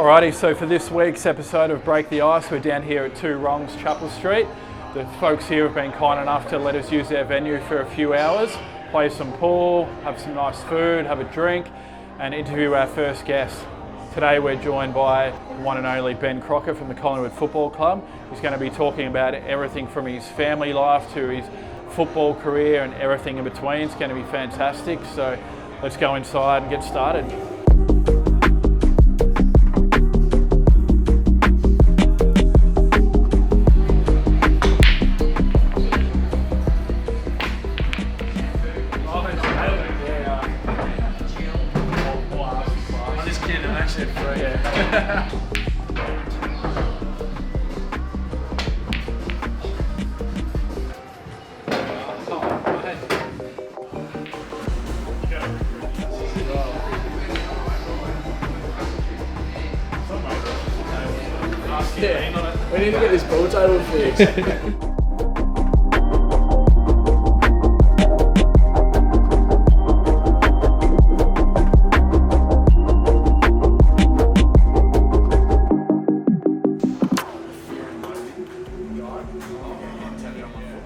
Alrighty, so for this week's episode of Break the Ice, we're down here at 2 Wrongs, Chapel Street. The folks here have been kind enough to let us use their venue for a few hours, play some pool, have some nice food, have a drink, and interview our first guest. Today we're joined by the one and only Ben Crocker from the Collingwood Football Club. He's going to be talking about everything from his family life to his football career and everything in between. It's going to be fantastic, so let's go inside and get started. We need to get this ball table fixed.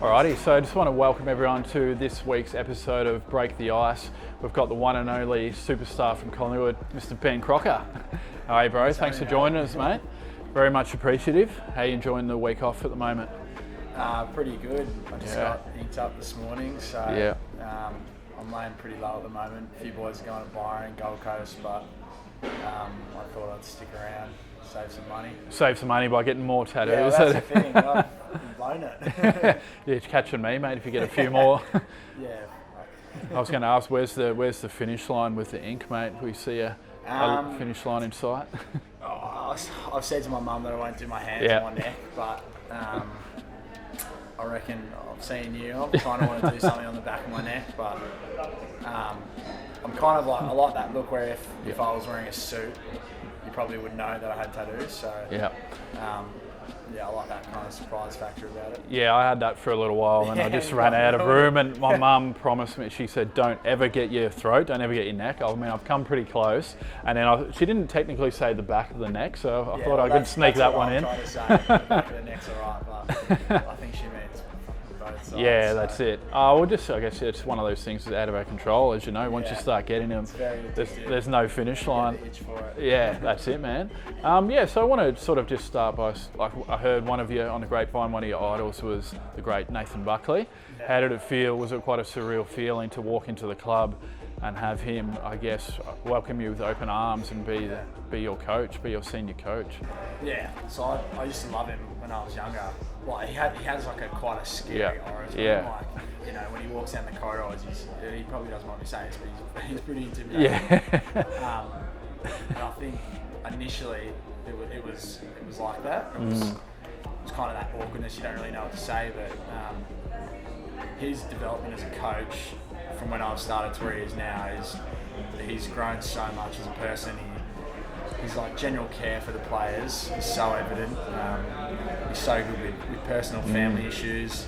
Alrighty, so I just want to welcome everyone to this week's episode of Break the Ice. We've got the one and only superstar from Collingwood, Mr. Ben Crocker. How are you, bro? Thanks for joining us, mate. Very much appreciative. How are you enjoying the week off at the moment? Pretty good. I just got inked up this morning, so I'm laying pretty low at the moment. A few boys are going to Byron, Gold Coast, but I thought I'd stick around, save some money. Save some money by getting more tattoos. Yeah, well, that's the thing. I've blown it. Yeah, it's catching me, mate, if you get a few more. Yeah. I was going to ask, where's the finish line with the ink, mate? We see a finish line in sight. I've said to my mum that I won't do my hands on my neck, but I reckon I've seen you. I'm kind of want to do something on the back of my neck, but I'm kind of like, I like that look where if I was wearing a suit, you probably would know that I had tattoos. So I like that kind of surprise factor about it. Yeah, I had that for a little while, and I just ran out of room. And my mum promised me, she said, "Don't ever get your throat, don't ever get your neck." I mean, I've come pretty close, and then she didn't technically say the back of the neck, so I thought I could sneak that one in. That's what I'm trying to say. The back of the neck's alright, but I think she means both sides. Yeah, that's it. I guess it's one of those things that's out of our control, as you know. Once you start getting them, there's no finish line. Yeah, that's it, man. So I want to sort of just start by, like, I heard one of you on the grapevine, one of your idols was the great Nathan Buckley. How did it feel? Was it quite a surreal feeling to walk into the club and have him, I guess, welcome you with open arms and be your coach, be your senior coach? Yeah, so I used to love him when I was younger. Like he has like quite a scary aura. Like, you know, when he walks down the corridors, he probably doesn't want me saying this, but he's pretty intimidating. Yeah. And I think initially it was like that. It was kind of that awkwardness. You don't really know what to say, but his development as a coach from when I've started to where he is now he's grown so much as a person. He's like general care for the players is so evident. He's so good with personal family issues,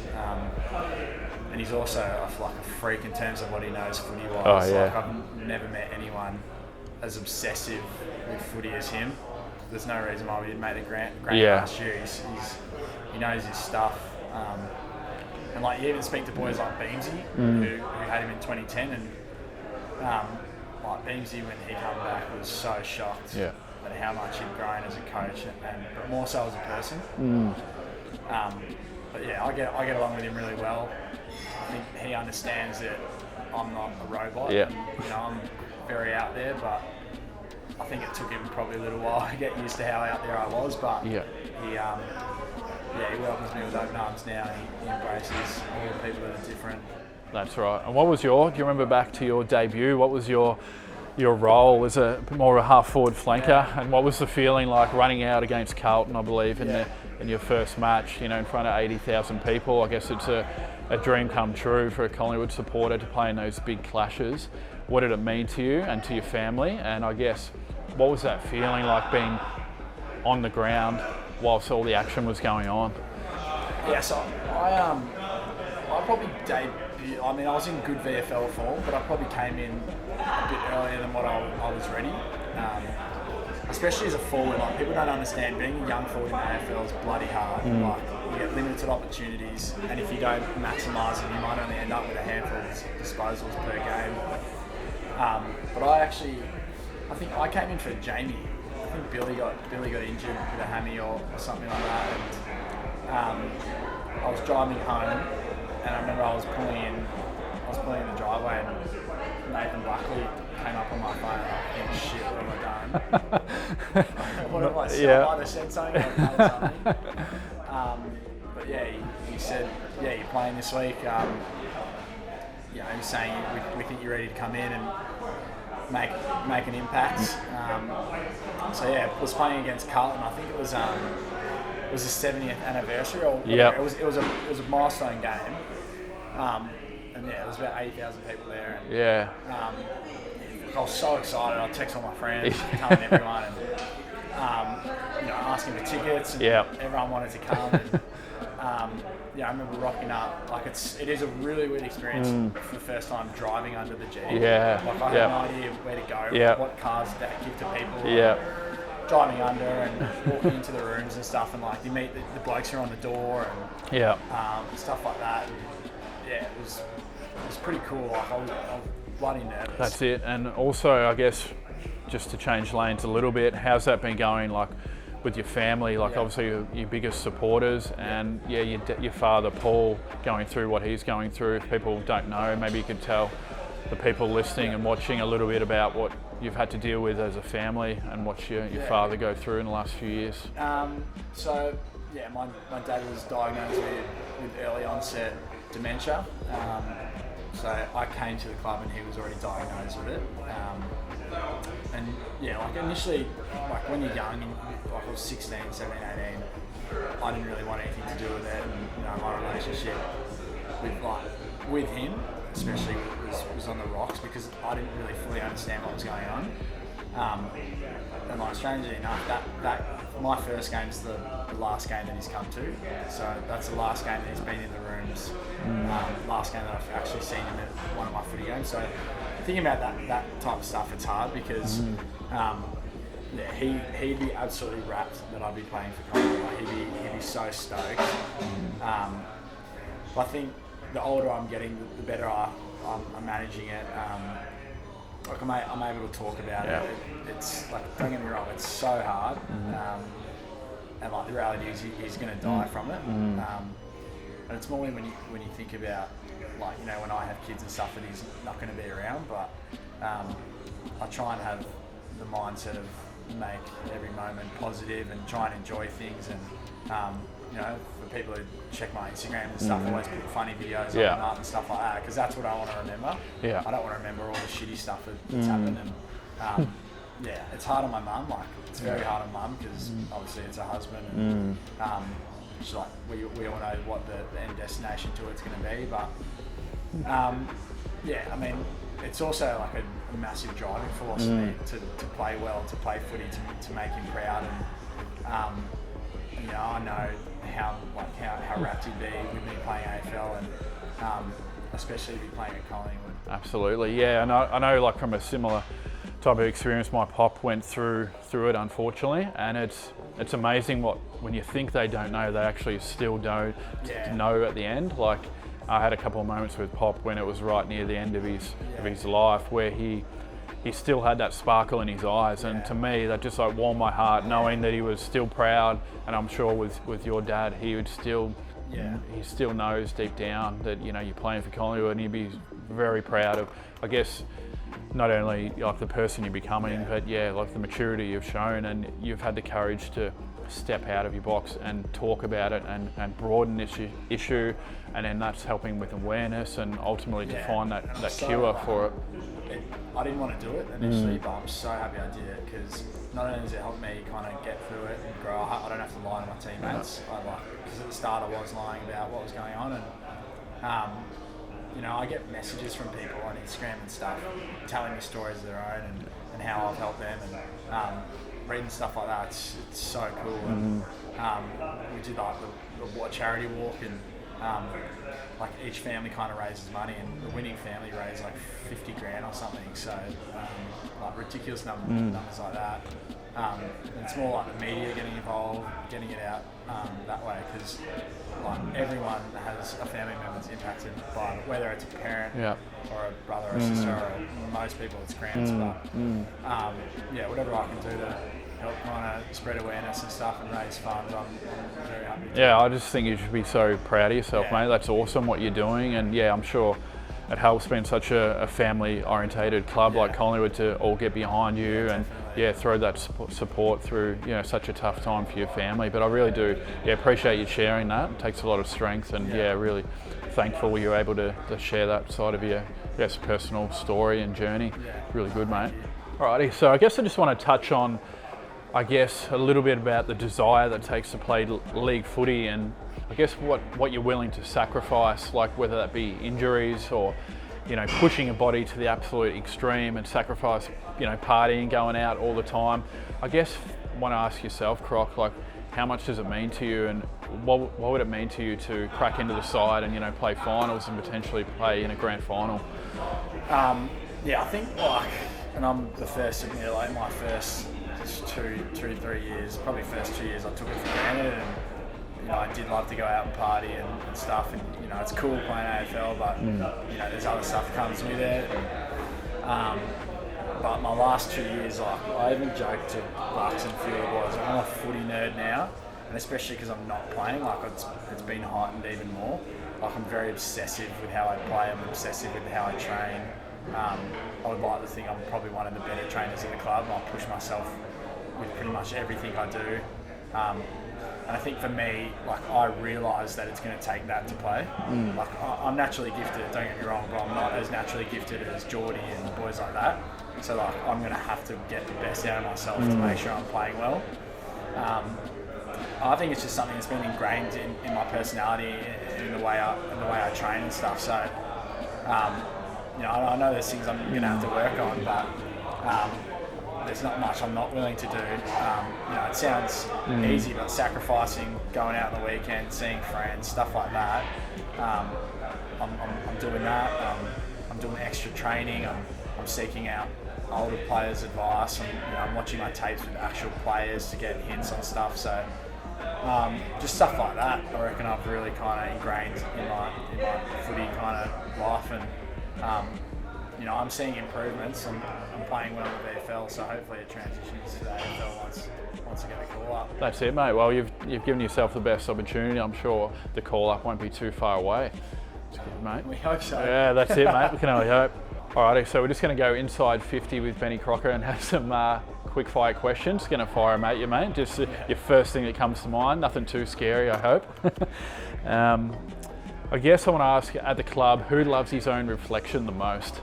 and he's also a freak in terms of what he knows footy-wise. Like, I've never met anyone as obsessive with footy as him. There's no reason why we didn't make the grand last year. He knows his stuff. And like, you even speak to boys like Beamsy, who had him in 2010, and like Beamsy, when he came back, was so shocked at how much he'd grown as a coach, but more so as a person. But yeah, I get along with him really well. I think he understands that I'm not a robot. Yeah. And, you know, I'm very out there, but I think it took him probably a little while to get used to how out there I was. But he welcomes me with open arms now. He embraces all the people that are different. That's right. And what was do you remember back to your debut? What was your role as more of a half forward flanker, and what was the feeling like running out against Carlton, I believe, in your first match, you know, in front of 80,000 people? I guess it's a dream come true for a Collingwood supporter to play in those big clashes. What did it mean to you and to your family? And I guess, what was that feeling like being on the ground whilst all the action was going on? Yeah, so I probably debuted. I mean, I was in good VFL form, but I probably came in a bit earlier than what I was ready. especially as a forward, like people don't understand being a young forward in the AFL is bloody hard. Like you get limited opportunities, and if you don't maximise them, you might only end up with a handful of disposals per game. But I think I came in for Jamie. I think Billy got injured with a hammy or something like that, and I was driving home, and I remember I was pulling in the driveway, and Nathan Buckley came up on my phone, and I think, shit, what have I done? What have I said? I might have said something, I've done something. But yeah, he said, yeah, you're playing this week. You know, he's saying we think you're ready to come in and make an impact. So yeah, was playing against Carlton. I think it was the 70th anniversary, or it was a milestone game. And yeah, there was about 80,000 people there. And, I was so excited. I texted all my friends, telling everyone, and asking for tickets. And everyone wanted to come. And, I remember rocking up. Like it is a really weird experience for the first time driving under the G. Like I had no idea where to go, what cars that give to people. Driving under and walking into the rooms and stuff, and like you meet the blokes who are on the door and stuff like that. And, yeah, it was pretty cool. Like, I was bloody nervous. That's it. And also, I guess, just to change lanes a little bit, how's that been going? Like with your family, like obviously your biggest supporters, and your father Paul going through what he's going through. If people don't know, maybe you could tell the people listening and watching a little bit about what you've had to deal with as a family and watch your father go through in the last few years. So my dad was diagnosed with early onset dementia. So I came to the club and he was already diagnosed with it. And like initially, like when you're young, like I was 16, 17, 18, I didn't really want anything to do with it. And my relationship with him, especially, was on the rocks because I didn't really fully understand what was going on. And like strangely enough, that my first game is the last game that he's come to. So that's the last game that he's been in the rooms. Last game that I've actually seen him at one of my footy games. So thinking about that type of stuff, it's hard because he'd be absolutely rapt that I'd be playing for Collingwood. Like, he'd be so stoked. But I think the older I'm getting, the better I'm managing it. Like I'm able to talk about it. It's like, don't get me wrong, it's so hard. And like the reality is he's going to die from it. And it's more when you think about, like, when I have kids and stuff that he's not going to be around. But I try and have the mindset of make every moment positive and try and enjoy things. And for people who check my Instagram and stuff, I always put funny videos up and stuff like that, because that's what I want to remember. I don't want to remember all the shitty stuff that's happened. And it's hard on my mum. Like, it's very hard on mum because obviously it's her husband. And, she's like, we all know what the end destination to it's going to be. But I mean, it's also like a massive driving force for me to play well, to play footy, to make him proud. And I know how rapt he'd be with me playing AFL, and especially if he's playing at Collingwood. Absolutely, yeah. And I know, like, from a similar type of experience, my pop went through it, unfortunately, and it's amazing when you think they don't know, they actually still don't know at the end. Like, I had a couple of moments with Pop when it was right near the end of his life where he still had that sparkle in his eyes, and to me that just like warmed my heart, knowing that he was still proud. And I'm sure with your dad, he would still he still knows deep down that you're playing for Collingwood, and he'd be very proud of, I guess, not only like the person you're becoming, but like the maturity you've shown, and you've had the courage to step out of your box and talk about it and broaden this issue, and then that's helping with awareness and ultimately to find that cure for it. I didn't want to do it initially, but I'm so happy I did it, because not only does it help me kind of get through it and grow, I don't have to lie to my teammates. Because at the start I was lying about what was going on, and I get messages from people on Instagram and stuff telling me stories of their own and how I've helped them, and reading stuff like that. It's so cool. And we did like the charity walk, and like each family kind of raises money, and the winning family raised like 50 grand or something. So like ridiculous numbers like that. It's more like the media getting involved, getting it out that way, because like everyone has a family member that's impacted by it, whether it's a parent or a brother or a sister, or most people it's grants. But whatever I can do to help kind of spread awareness and stuff and raise funds, I'm very happy to. Yeah, I just think you should be so proud of yourself, mate. That's awesome what you're doing, and I'm sure it helps being such a family-orientated club like Collingwood to all get behind you and throw that support through such a tough time for your family. But I really do appreciate you sharing that. It takes a lot of strength, and really thankful you're able to share that side of your personal story and journey. Really good, mate. Alrighty, so I guess I just want to touch on a little bit about the desire that it takes to play league footy, and I guess what you're willing to sacrifice, like whether that be injuries or pushing a body to the absolute extreme and sacrifice partying, going out all the time. I guess want to ask yourself, Croc, like how much does it mean to you, and what would it mean to you to crack into the side and play finals and potentially play in a grand final? I think and I'm the first to admit, like my first 2-3 years, probably first 2 years, I took it for granted, and I did love to go out and party and stuff, and it's cool playing AFL, but there's other stuff that comes with it. But my last 2 years, I even joked to Bucks and a few of the boys, I'm a footy nerd now, and especially because I'm not playing, it's been heightened even more. I'm very obsessive with how I play, I'm obsessive with how I train. I would like to think I'm probably one of the better trainers in the club, and I push myself with pretty much everything I do. And I think for me, I realise that it's going to take that to play. I'm naturally gifted, don't get me wrong, but I'm not as naturally gifted as Geordie and boys like that. So I'm going to have to get the best out of myself to make sure I'm playing well. I think it's just something that's been ingrained in my personality, in the way I train and stuff. So I know there's things I'm going to have to work on, but there's not much I'm not willing to do. It sounds easy, but sacrificing, going out on the weekend, seeing friends, stuff like that. I'm doing that. I'm doing extra training. I'm seeking out older players' advice. I'm watching my tapes with actual players to get hints on stuff. So just stuff like that, I reckon I've really kind of ingrained in my footy kind of life, and I'm seeing improvements. I'm playing well with AFL, so hopefully it transitions to the AFL once I get a call up. That's it, mate. Well, you've given yourself the best opportunity. I'm sure the call up won't be too far away. It's good, mate. We hope so. Yeah, that's it, mate. We can only hope. Alrighty, so we're just going to go inside 50 with Benny Crocker and have some quick fire questions. Going to fire them at you, mate. Just your first thing that comes to mind. Nothing too scary, I hope. I guess I want to ask, at the club, who loves his own reflection the most?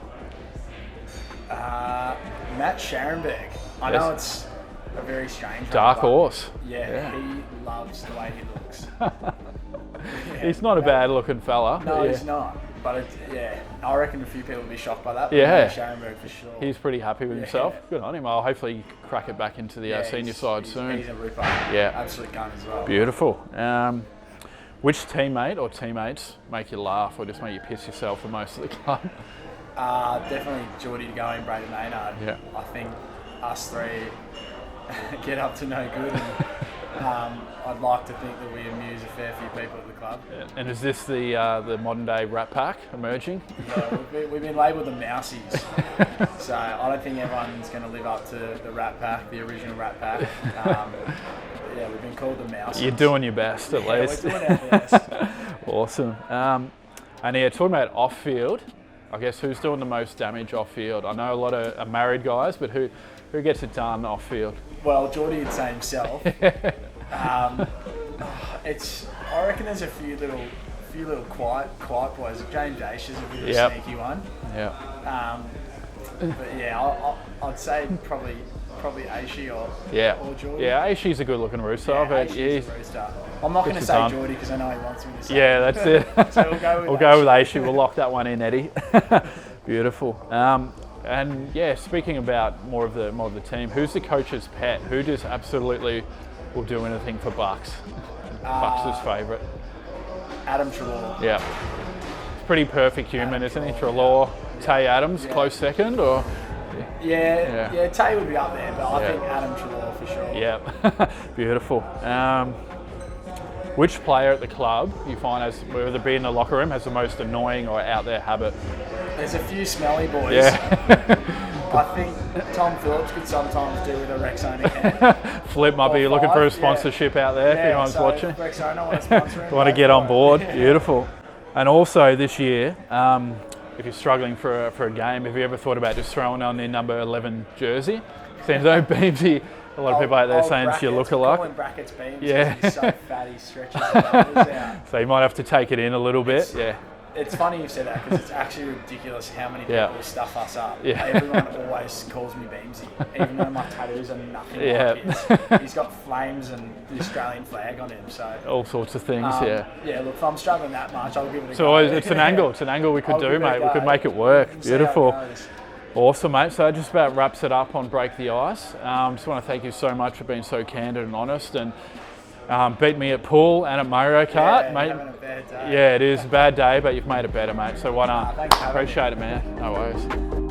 Matt Sharonberg. I know it's a very strange dark horse. Yeah, he loves the way he looks. He's not a bad looking fella. No, he's not. But I reckon a few people would be shocked by that. But Sharonberg for sure. He's pretty happy with himself. Good on him. Well, hopefully crack it back into the senior side soon. He's a ripper. Yeah. Absolute gun as well. Beautiful. Which teammate or teammates make you laugh or just make you piss yourself for most of the club? Definitely Geordie to go in, Brayden Maynard. Yeah. I think us three get up to no good. And, I'd like to think that we amuse a fair few people at the club. Yeah. And is this the modern day Rat Pack emerging? Yeah, we've been labelled the Mousies. So I don't think everyone's going to live up to the Rat Pack, the original Rat Pack. We've been called the Mousies. You're doing your best at least. We're doing our best. Awesome. And talking about off-field, I guess who's doing the most damage off-field? I know a lot of married guys, but who gets it done off-field? Well, Geordie would say himself. I reckon there's a few little quiet boys. James Ash is a bit of a sneaky one. Yeah. I'd say probably Aishi or Geordie. Yeah, Aishi's a good looking rooster, but he's a rooster. I'm not going to say Geordie because I know he wants me to say. Yeah, that's it. So we'll go with Aishi. We'll lock that one in, Eddie. Beautiful. And speaking about more of the team, who's the coach's pet? Who just absolutely will do anything for Bucks? Bucks' favourite. Adam Treloar. Yeah. It's pretty perfect human, isn't he? Treloar, Tay Adams, close second, or? Yeah, Tay would be up there, but I think Adam Treloar for for sure. Yeah, beautiful. Which player at the club you find has, whether it be in the locker room, has the most annoying or out there habit? There's a few smelly boys. Yeah. I think Tom Phillips could sometimes do with a Rexona can. Flip might be looking for a sponsorship out there if anyone's watching. Rexona want to sponsor him. Want to get on board? Beautiful. And also this year, if you're struggling for a game, have you ever thought about just throwing on their number 11 jersey? Seems like Beamsy, a lot of people out there saying it's your lookalike. Calling brackets Beams. Yeah. He's so fat, he stretches out. So you might have to take it in a little bit. Yeah. It's funny you said that because it's actually ridiculous how many people stuff us up. Yeah. Everyone always calls me Beamsy, even though my tattoos are nothing like his. He's got flames and the Australian flag on him, so all sorts of things. Yeah, look, if I'm struggling that much, I'll give it a go. So it's an angle. It's an angle we could do, mate. We could make it work. Beautiful. Awesome, mate. So that just about wraps it up on Break the Ice. Just want to thank you so much for being so candid and honest, and beat me at pool and at Mario Kart, mate. Having a bad day. Yeah, it is a bad day, but you've made it better, mate. So why not? Thanks for having me. Appreciate it, man. No worries.